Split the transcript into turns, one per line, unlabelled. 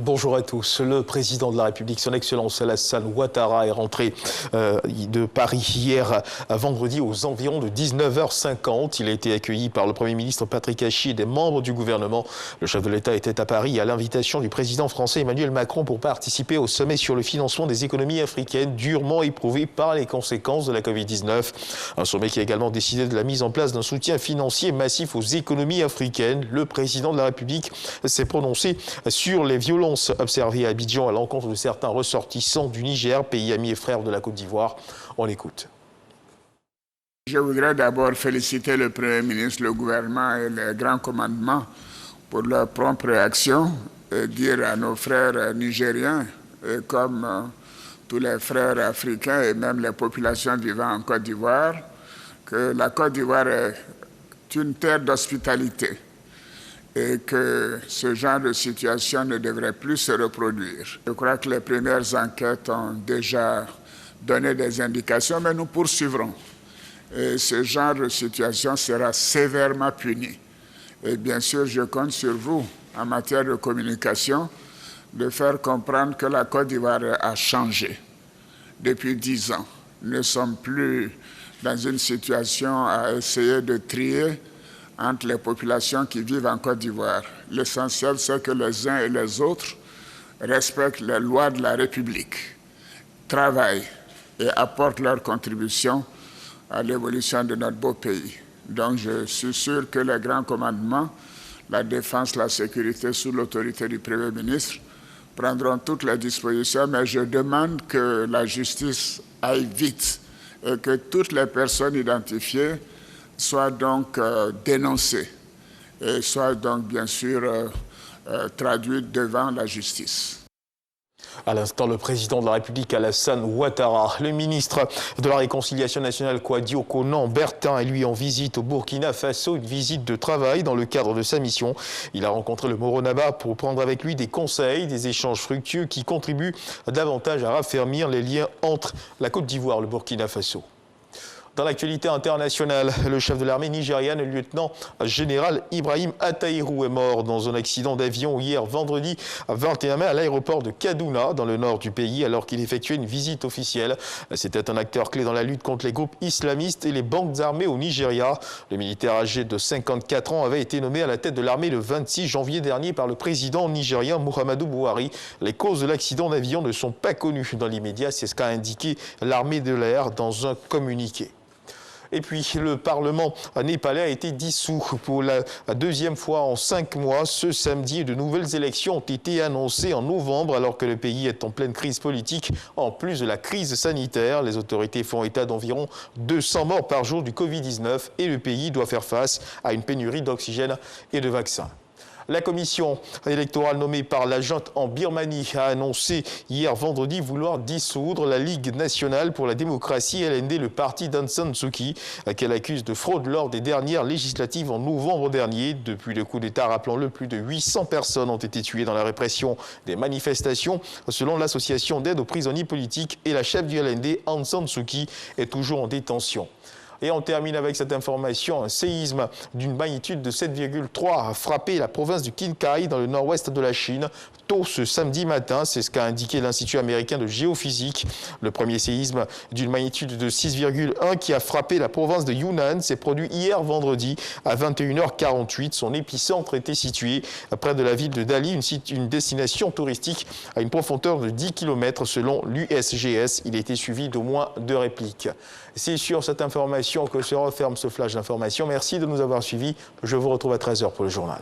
Bonjour à tous. Le président de la République, son Excellence Alassane Ouattara, est rentré de Paris hier vendredi aux environs de 19h50. Il a été accueilli par le Premier ministre Patrick Hachi et des membres du gouvernement. Le chef de l'État était à Paris à l'invitation du président français Emmanuel Macron pour participer au sommet sur le financement des économies africaines durement éprouvées par les conséquences de la Covid-19. Un sommet qui a également décidé de la mise en place d'un soutien financier massif aux économies africaines. Le président de la République s'est prononcé sur les violences observées à Abidjan à l'encontre de certains ressortissants du Niger, pays ami et frère de la Côte d'Ivoire. On l'écoute.
Je voudrais d'abord féliciter le Premier ministre, le gouvernement et le grand commandement pour leur prompte réaction et dire à nos frères nigériens, et comme tous les frères africains et même les populations vivant en Côte d'Ivoire, que la Côte d'Ivoire est une terre d'hospitalité et que ce genre de situation ne devrait plus se reproduire. Je crois que les premières enquêtes ont déjà donné des indications, mais nous poursuivrons. Et ce genre de situation sera sévèrement puni. Et bien sûr, je compte sur vous, en matière de communication, de faire comprendre que la Côte d'Ivoire a changé depuis 10 ans. Nous ne sommes plus dans une situation à essayer de trier entre les populations qui vivent en Côte d'Ivoire. L'essentiel, c'est que les uns et les autres respectent les lois de la République, travaillent et apportent leur contribution à l'évolution de notre beau pays. Donc je suis sûr que les grands commandements, la défense, la sécurité sous l'autorité du Premier ministre, prendront toutes les dispositions, mais je demande que la justice aille vite et que toutes les personnes identifiées soient donc dénoncées et soient donc bien sûr traduites devant la justice.
À l'instant, le président de la République, Alassane Ouattara, le ministre de la Réconciliation nationale, Kouadio Konan Bertin, est lui en visite au Burkina Faso, une visite de travail dans le cadre de sa mission. Il a rencontré le Moronaba pour prendre avec lui des conseils, des échanges fructueux qui contribuent davantage à raffermir les liens entre la Côte d'Ivoire et le Burkina Faso. Dans l'actualité internationale, le chef de l'armée nigériane, le lieutenant-général Ibrahim Attaïrou, est mort dans un accident d'avion hier vendredi 21 mai à l'aéroport de Kaduna, dans le nord du pays, alors qu'il effectuait une visite officielle. C'était un acteur clé dans la lutte contre les groupes islamistes et les bandes armées au Nigeria. Le militaire âgé de 54 ans avait été nommé à la tête de l'armée le 26 janvier dernier par le président nigérien Muhammadu Buhari. Les causes de l'accident d'avion ne sont pas connues dans l'immédiat, c'est ce qu'a indiqué l'armée de l'air dans un communiqué. Et puis, le Parlement népalais a été dissous pour la deuxième fois en 5 mois. Ce samedi, de nouvelles élections ont été annoncées en novembre, alors que le pays est en pleine crise politique. En plus de la crise sanitaire, les autorités font état d'environ 200 morts par jour du Covid-19 et le pays doit faire face à une pénurie d'oxygène et de vaccins. La commission électorale nommée par la junte en Birmanie a annoncé hier vendredi vouloir dissoudre la Ligue nationale pour la démocratie, LND, le parti d'Aung San Suu Kyi, qu'elle accuse de fraude lors des dernières législatives en novembre dernier. Depuis le coup d'État, rappelons-le, plus de 800 personnes ont été tuées dans la répression des manifestations, selon l'association d'aide aux prisonniers politiques, et la chef du LND, Aung San Suu Kyi, est toujours en détention. Et on termine avec cette information. Un séisme d'une magnitude de 7,3 a frappé la province du Qinghai dans le nord-ouest de la Chine tôt ce samedi matin. C'est ce qu'a indiqué l'Institut américain de géophysique. Le premier séisme d'une magnitude de 6,1 qui a frappé la province de Yunnan s'est produit hier vendredi à 21h48. Son épicentre était situé près de la ville de Dali, une destination touristique à une profondeur de 10 km selon l'USGS. Il a été suivi d'au moins 2 répliques. C'est sur cette information que se referme ce flash d'information. Merci de nous avoir suivis. Je vous retrouve à 13h pour le journal.